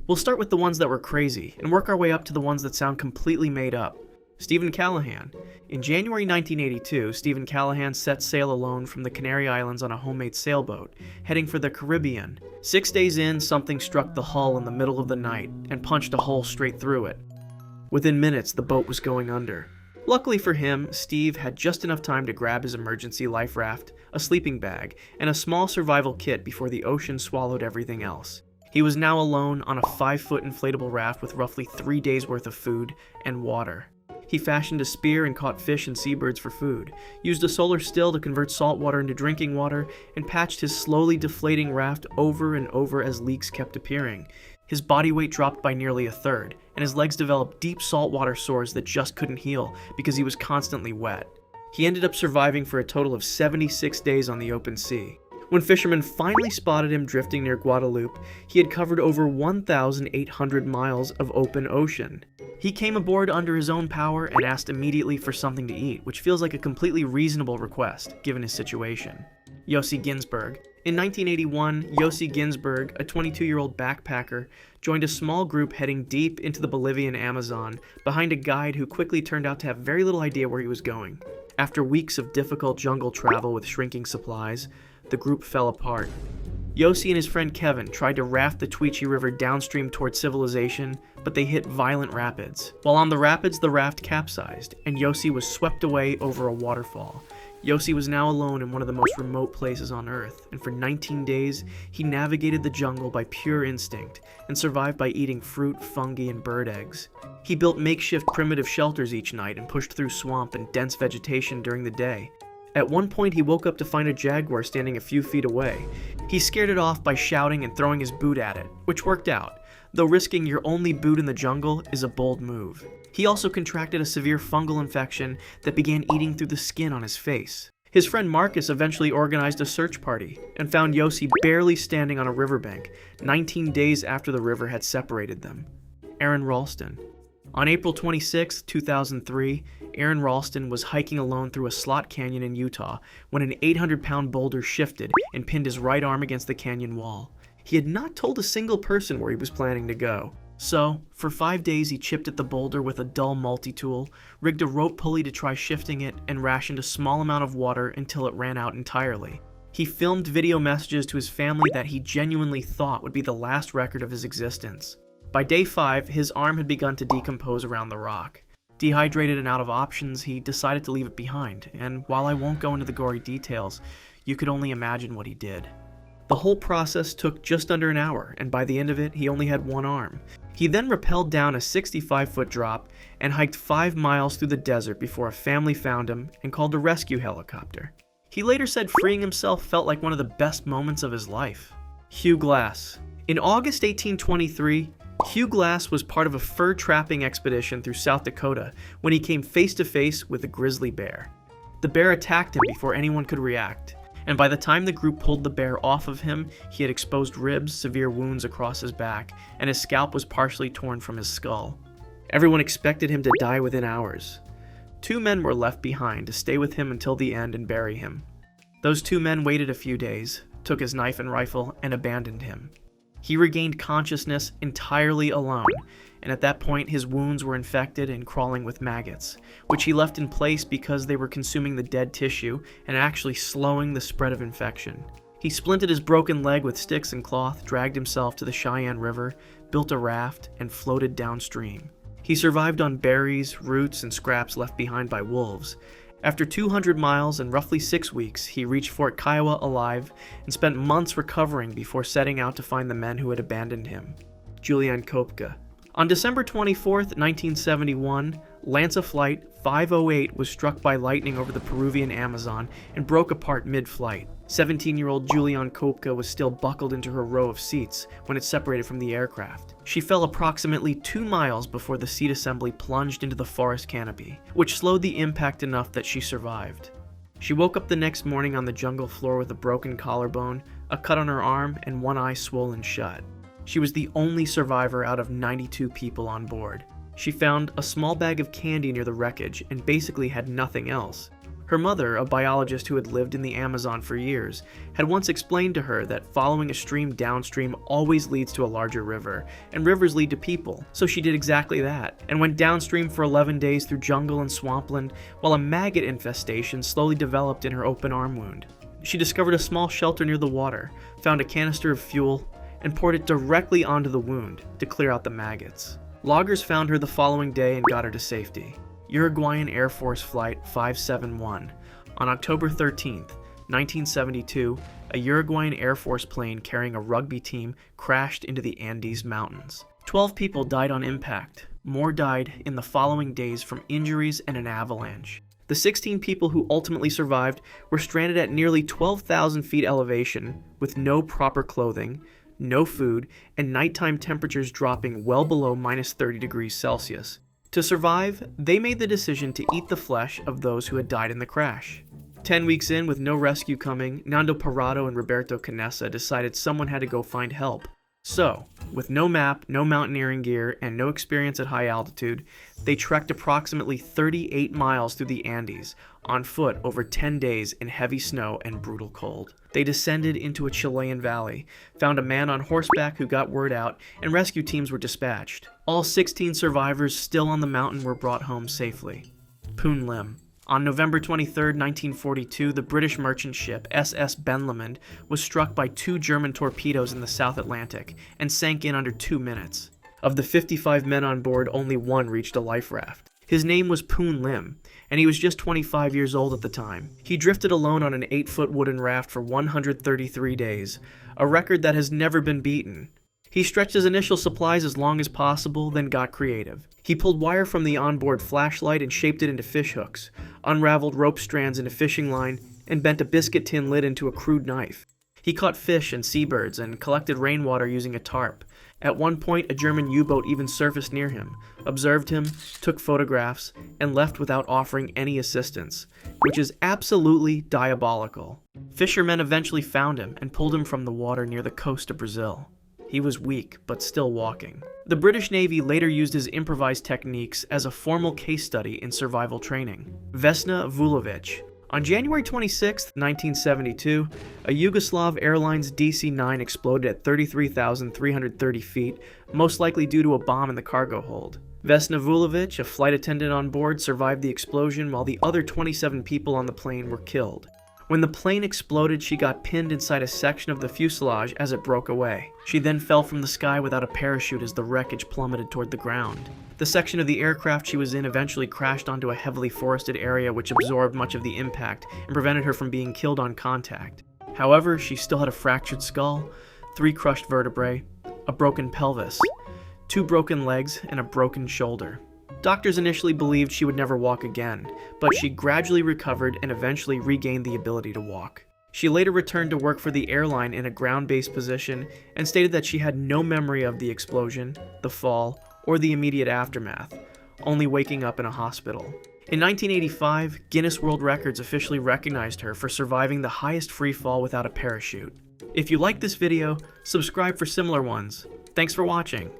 We'll start with the ones that were crazy, and work our way up to the ones that sound completely made up. Stephen Callahan. In January 1982, Stephen Callahan set sail alone from the Canary Islands on a homemade sailboat, heading for the Caribbean. 6 days in, something struck the hull in the middle of the night, and punched a hole straight through it. Within minutes, the boat was going under. Luckily for him, Steve had just enough time to grab his emergency life raft, a sleeping bag, and a small survival kit before the ocean swallowed everything else. He was now alone on a 5-foot inflatable raft with roughly 3 days' worth of food and water. He fashioned a spear and caught fish and seabirds for food, used a solar still to convert salt water into drinking water, and patched his slowly deflating raft over and over as leaks kept appearing. His body weight dropped by nearly a third, and his legs developed deep saltwater sores that just couldn't heal because he was constantly wet. He ended up surviving for a total of 76 days on the open sea. When fishermen finally spotted him drifting near Guadeloupe, he had covered over 1,800 miles of open ocean. He came aboard under his own power and asked immediately for something to eat, which feels like a completely reasonable request, given his situation. Yossi Ghinsberg. In 1981, Yossi Ghinsberg, a 22-year-old backpacker, joined a small group heading deep into the Bolivian Amazon, behind a guide who quickly turned out to have very little idea where he was going. After weeks of difficult jungle travel with shrinking supplies, the group fell apart. Yossi and his friend Kevin tried to raft the Tweetchie River downstream towards civilization, but they hit violent rapids. While on the rapids, the raft capsized, and Yossi was swept away over a waterfall. Yossi was now alone in one of the most remote places on Earth, and for 19 days, he navigated the jungle by pure instinct, and survived by eating fruit, fungi, and bird eggs. He built makeshift primitive shelters each night and pushed through swamp and dense vegetation during the day. At one point, he woke up to find a jaguar standing a few feet away. He scared it off by shouting and throwing his boot at it, which worked out, though risking your only boot in the jungle is a bold move. He also contracted a severe fungal infection that began eating through the skin on his face. His friend Marcus eventually organized a search party and found Yossi barely standing on a riverbank, 19 days after the river had separated them. Aron Ralston. On April 26, 2003, Aron Ralston was hiking alone through a slot canyon in Utah when an 800-pound boulder shifted and pinned his right arm against the canyon wall. He had not told a single person where he was planning to go. So, for 5 days he chipped at the boulder with a dull multi-tool, rigged a rope pulley to try shifting it, and rationed a small amount of water until it ran out entirely. He filmed video messages to his family that he genuinely thought would be the last record of his existence. By day 5, his arm had begun to decompose around the rock. Dehydrated and out of options, he decided to leave it behind, and while I won't go into the gory details, you could only imagine what he did. The whole process took just under an hour, and by the end of it, he only had one arm. He then rappelled down a 65-foot drop and hiked 5 miles through the desert before a family found him and called a rescue helicopter. He later said freeing himself felt like one of the best moments of his life. Hugh Glass. In August 1823, Hugh Glass was part of a fur trapping expedition through South Dakota when he came face to face with a grizzly bear. The bear attacked him before anyone could react, and by the time the group pulled the bear off of him, he had exposed ribs, severe wounds across his back, and his scalp was partially torn from his skull. Everyone expected him to die within hours. 2 men were left behind to stay with him until the end and bury him. Those 2 men waited a few days, took his knife and rifle, and abandoned him. He regained consciousness entirely alone, and at that point his wounds were infected and crawling with maggots, which he left in place because they were consuming the dead tissue and actually slowing the spread of infection. He splinted his broken leg with sticks and cloth, dragged himself to the Cheyenne River, built a raft, and floated downstream. He survived on berries, roots, and scraps left behind by wolves. After 200 miles and roughly 6 weeks, he reached Fort Kiowa alive and spent months recovering before setting out to find the men who had abandoned him. Juliane Koepcke. On December 24, 1971, Lanza Flight 508 was struck by lightning over the Peruvian Amazon and broke apart mid-flight. 17-year-old Juliane Koepcke was still buckled into her row of seats when it separated from the aircraft. She fell approximately 2 miles before the seat assembly plunged into the forest canopy, which slowed the impact enough that she survived. She woke up the next morning on the jungle floor with a broken collarbone, a cut on her arm, and one eye swollen shut. She was the only survivor out of 92 people on board. She found a small bag of candy near the wreckage and basically had nothing else. Her mother, a biologist who had lived in the Amazon for years, had once explained to her that following a stream downstream always leads to a larger river, and rivers lead to people, so she did exactly that, and went downstream for 11 days through jungle and swampland, while a maggot infestation slowly developed in her open arm wound. She discovered a small shelter near the water, found a canister of fuel, and poured it directly onto the wound to clear out the maggots. Loggers found her the following day and got her to safety. Uruguayan Air Force Flight 571. On October 13, 1972, a Uruguayan Air Force plane carrying a rugby team crashed into the Andes Mountains. 12 people died on impact. More died in the following days from injuries and an avalanche. The 16 people who ultimately survived were stranded at nearly 12,000 feet elevation with no proper clothing, no food, and nighttime temperatures dropping well below minus 30 degrees Celsius. To survive, they made the decision to eat the flesh of those who had died in the crash. 10 weeks in, with no rescue coming, Nando Parrado and Roberto Canessa decided someone had to go find help. So, with no map, no mountaineering gear, and no experience at high altitude, they trekked approximately 38 miles through the Andes, on foot over 10 days in heavy snow and brutal cold. They descended into a Chilean valley, found a man on horseback who got word out, and rescue teams were dispatched. All 16 survivors still on the mountain were brought home safely. Poon Lim. On November 23, 1942, the British merchant ship SS Benlamond was struck by 2 German torpedoes in the South Atlantic and sank in under 2 minutes. Of the 55 men on board, only 1 reached a life raft. His name was Poon Lim, and he was just 25 years old at the time. He drifted alone on an 8-foot wooden raft for 133 days, a record that has never been beaten. He stretched his initial supplies as long as possible, then got creative. He pulled wire from the onboard flashlight and shaped it into fish hooks, unraveled rope strands into fishing line, and bent a biscuit tin lid into a crude knife. He caught fish and seabirds and collected rainwater using a tarp. At one point, a German U-boat even surfaced near him, observed him, took photographs, and left without offering any assistance, which is absolutely diabolical. Fishermen eventually found him and pulled him from the water near the coast of Brazil. He was weak, but still walking. The British Navy later used his improvised techniques as a formal case study in survival training. Vesna Vulovic. On January 26, 1972, a Yugoslav Airlines DC-9 exploded at 33,330 feet, most likely due to a bomb in the cargo hold. Vesna Vulovic, a flight attendant on board, survived the explosion while the other 27 people on the plane were killed. When the plane exploded, she got pinned inside a section of the fuselage as it broke away. She then fell from the sky without a parachute as the wreckage plummeted toward the ground. The section of the aircraft she was in eventually crashed onto a heavily forested area which absorbed much of the impact and prevented her from being killed on contact. However, she still had a fractured skull, 3 crushed vertebrae, a broken pelvis, 2 broken legs, and a broken shoulder. Doctors initially believed she would never walk again, but she gradually recovered and eventually regained the ability to walk. She later returned to work for the airline in a ground-based position and stated that she had no memory of the explosion, the fall, or the immediate aftermath, only waking up in a hospital. In 1985, Guinness World Records officially recognized her for surviving the highest free fall without a parachute. If you like this video, subscribe for similar ones. Thanks for watching.